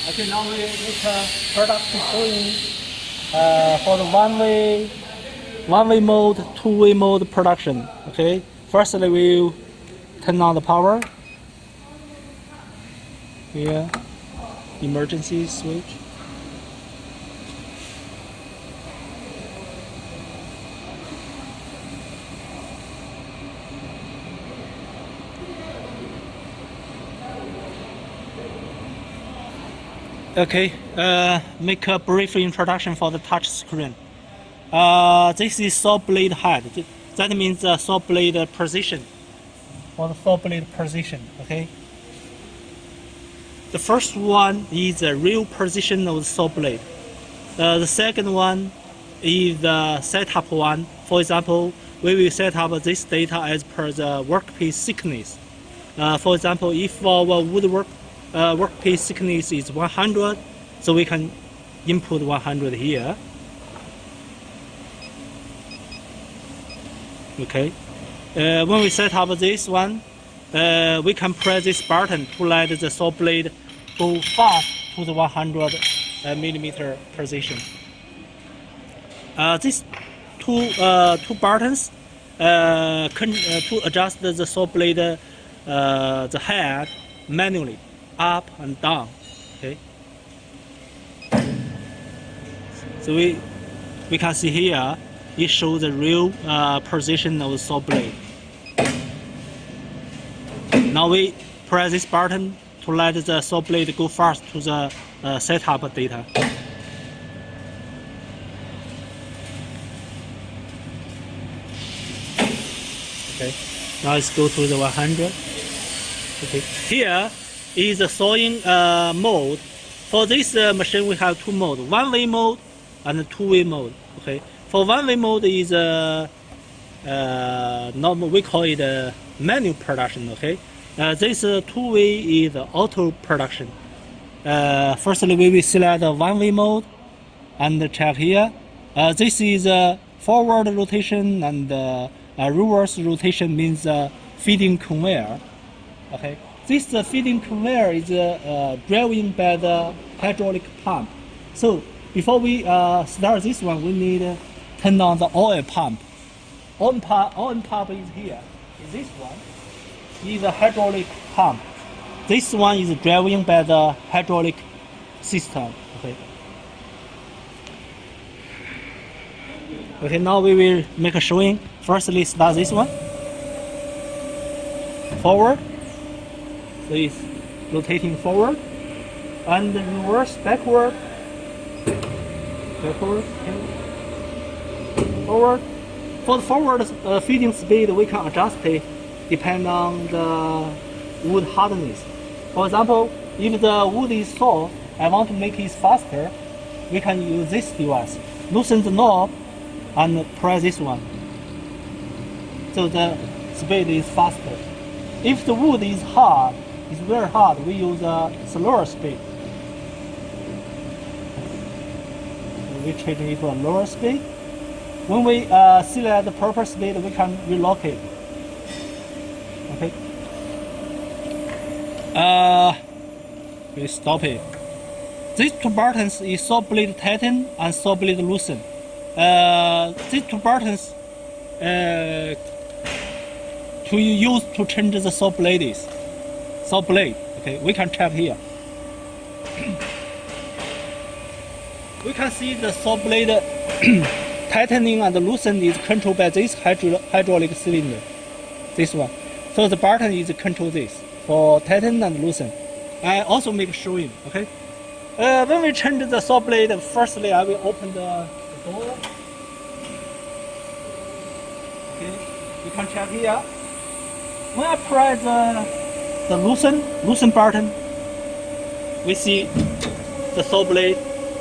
Okay, now we make a production showing for the one-way mode, two-way mode production. Okay, firstly we'll turn on the power. Here, emergency switch. Okay, make a brief introduction for the touch screen. This is saw blade head. That means the saw blade position. For the saw blade position, okay. The first one is the real position of the saw blade. The second one is the setup one. For example, we will set up this data as per the workpiece thickness. For example, if our woodwork workpiece thickness is 100, so we can input 100 here. Okay. When we set up this one, we can press this button to let the saw blade go fast to the 100 millimeter position. These two buttons to adjust the saw blade the head manually, up and down. Okay. So we can see here it shows the real position of the saw blade. Now we press this button to let the saw blade go fast to the setup data. Okay. Now let's go to the 100. Okay. Here is the sawing mode. For this machine we have two modes, one-way mode and two-way mode. Okay. For one-way mode is normal, we call it manual production. Okay. This two-way is auto production. Firstly, we will select the one-way mode and check here. This is forward rotation and reverse rotation means feeding conveyor. Okay. This feeding conveyor is driven by the hydraulic pump. So before we start this one, we need to turn on the oil pump. Oil pump is here. This one is a hydraulic pump. This one is driven by the hydraulic system. Okay. Okay. Now we will make a showing. Firstly, start this one. Forward. So it's rotating forward and reverse backward. Backward. Okay. Forward. For the forward feeding speed, we can adjust it depending on the wood hardness. For example, if the wood is soft, I want to make it faster, we can use this device. Loosen the knob and press this one. So the speed is faster. If the wood is hard, it's very hard, we use a slower speed. We change it to a lower speed. When we select the proper speed, we can relocate. Okay. We stop it. These two buttons is saw blade tighten and saw blade loosen. These two buttons to use to change the saw blade. Saw blade. Okay, we can check here. We can see the saw blade tightening and loosening is controlled by this hydraulic cylinder. This one. So the button is control this for tighten and loosen. I also make showing. Okay. When we change the saw blade, firstly I will open the door. Okay. You can check here. When I press the loosen button, we see the saw blade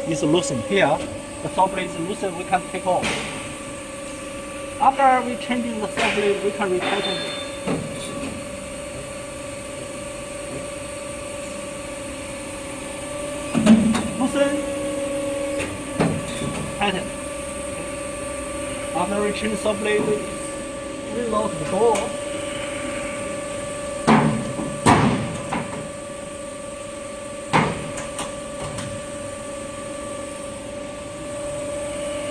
is loosened here. The saw blade is loosened, we can take off. After we change the saw blade, we can retighten it. Loosen, tighten. After we change the saw blade, we relock the door.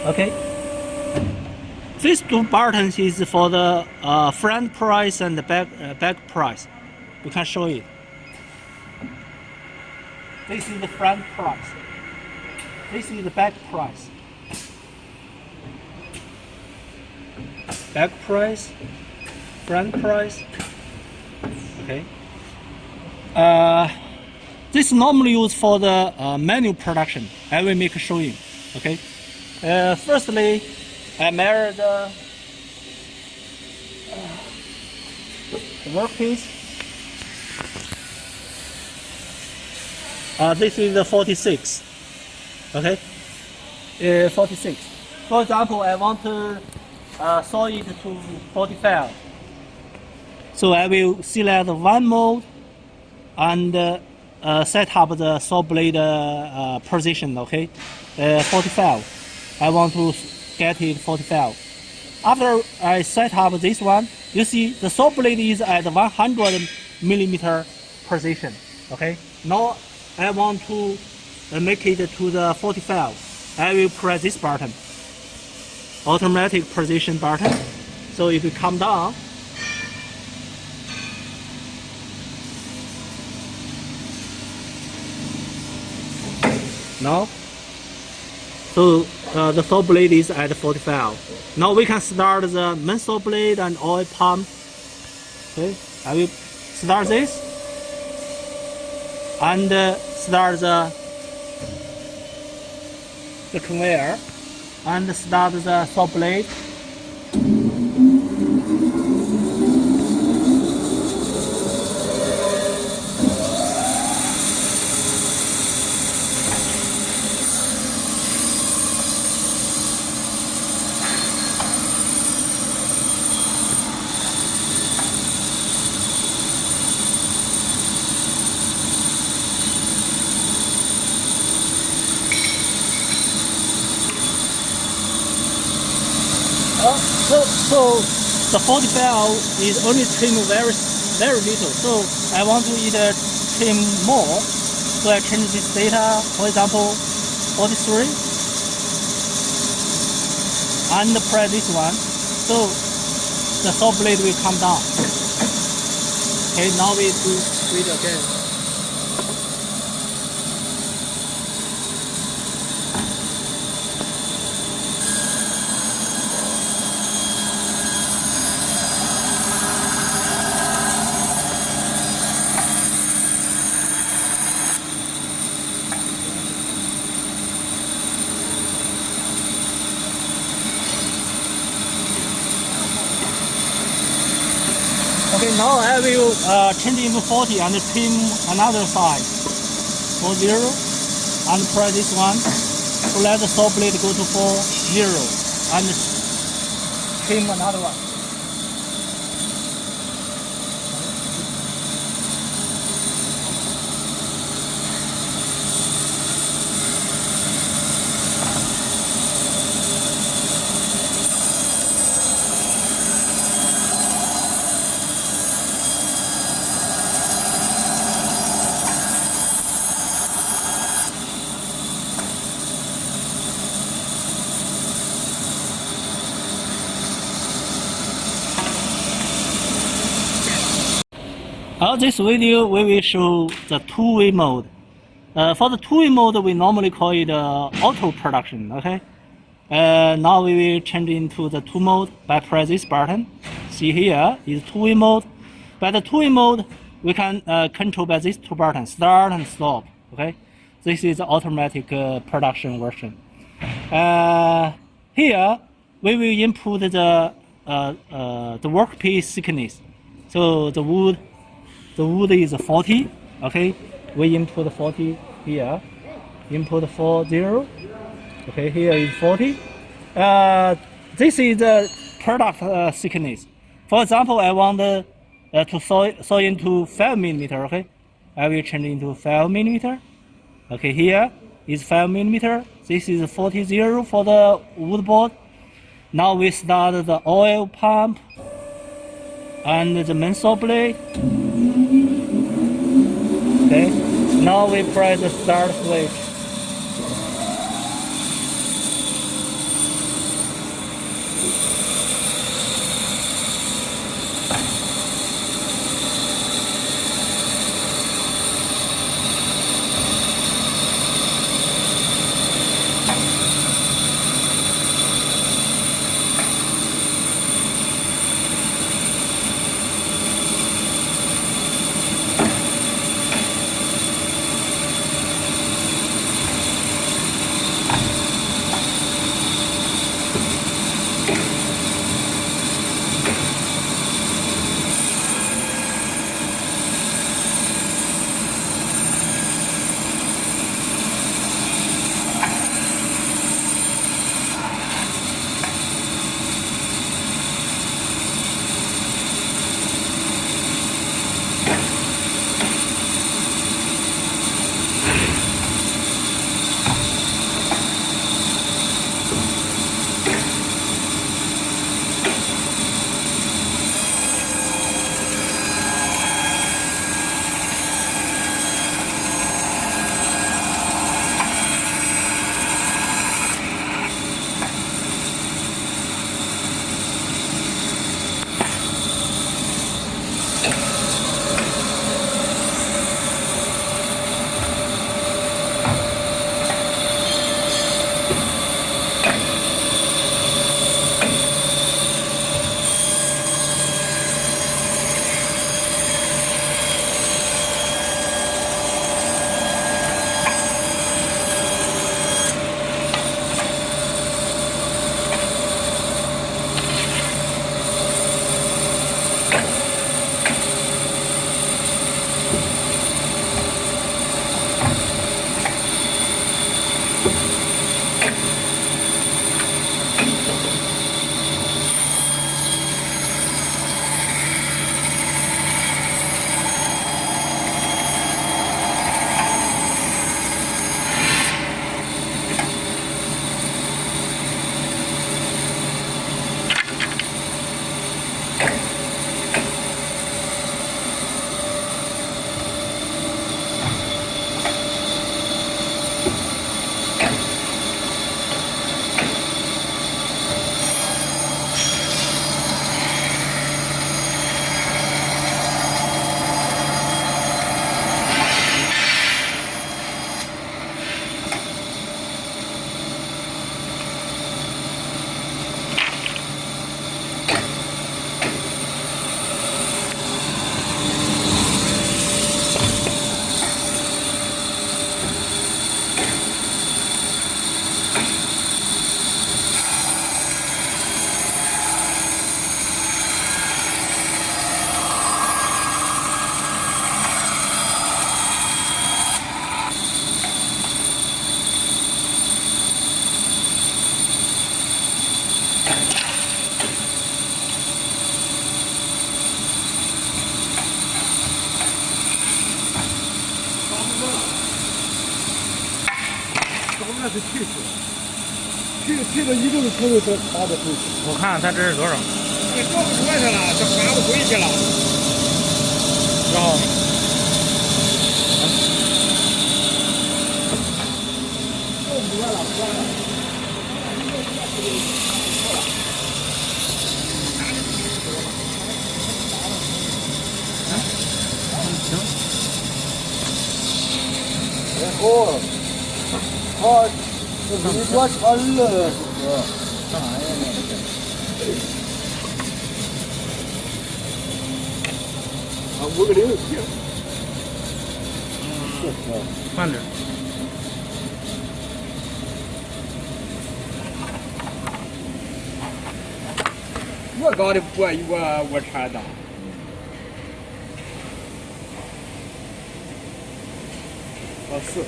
Okay. These two buttons is for the front price and the back price. We can show it. This is the front price. This is the back price. Back price, front price. Okay. This is normally used for the manual production. I will make a showing. Okay. Firstly, I measure the workpiece. This is the 46. Okay. 46. For example, I want to saw it to 45. So I will select one mode and set up the saw blade position. Okay, 45. I want to get it 45. After I set up this one, you see the saw blade is at 100 millimeter position. Okay, now I want to make it to the 45. I will press this button, automatic position button. So if you come down, now, so the saw blade is at 45. Now we can start the main saw blade and oil pump. Okay, I will start this and start the conveyor and start the saw blade. So the 40 valve is only trim very little. So I want to either trim more. So I change this data, for example, 43, and press this one. So the saw blade will come down. Okay, now we do it again. Okay, now I will change into 40 and trim another side. 40 and press this one to let the saw blade go to 40 and trim another one. This video we will show the two-way mode. For the two-way mode, we normally call it auto production. Okay. Now we will change into the two mode by press this button. See here is two-way mode. By the two-way mode, we can control by these two buttons, start and stop. Okay. This is the automatic production version. Here we will input the workpiece thickness. So the wood is 40. Okay, we input 40 here. Input 40. Okay, here is 40. This is the product thickness. For example, I want to saw into 5 millimeter. Okay, I will change into 5 millimeter. Okay, here is 5 millimeter. This is 40 for the wood board. Now we start the oil pump and the main saw blade. Okay, now we press the start switch. 那是退出了，退到一定的程度才花的回去。我看看它这是多少？这交不过去了，这花不回去了。然后，交不过了，关了。行。哦，他这没多长了，干啥呀？啊，5个0。慢点。我搞的不比我产大。啊是，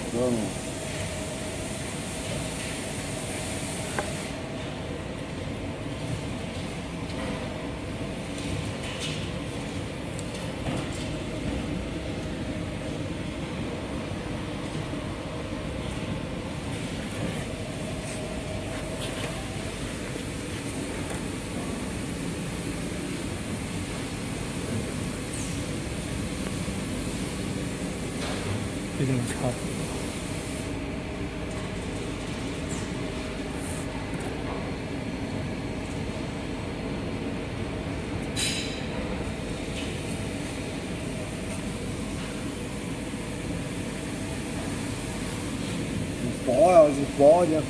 有点差。包呀是包点厚。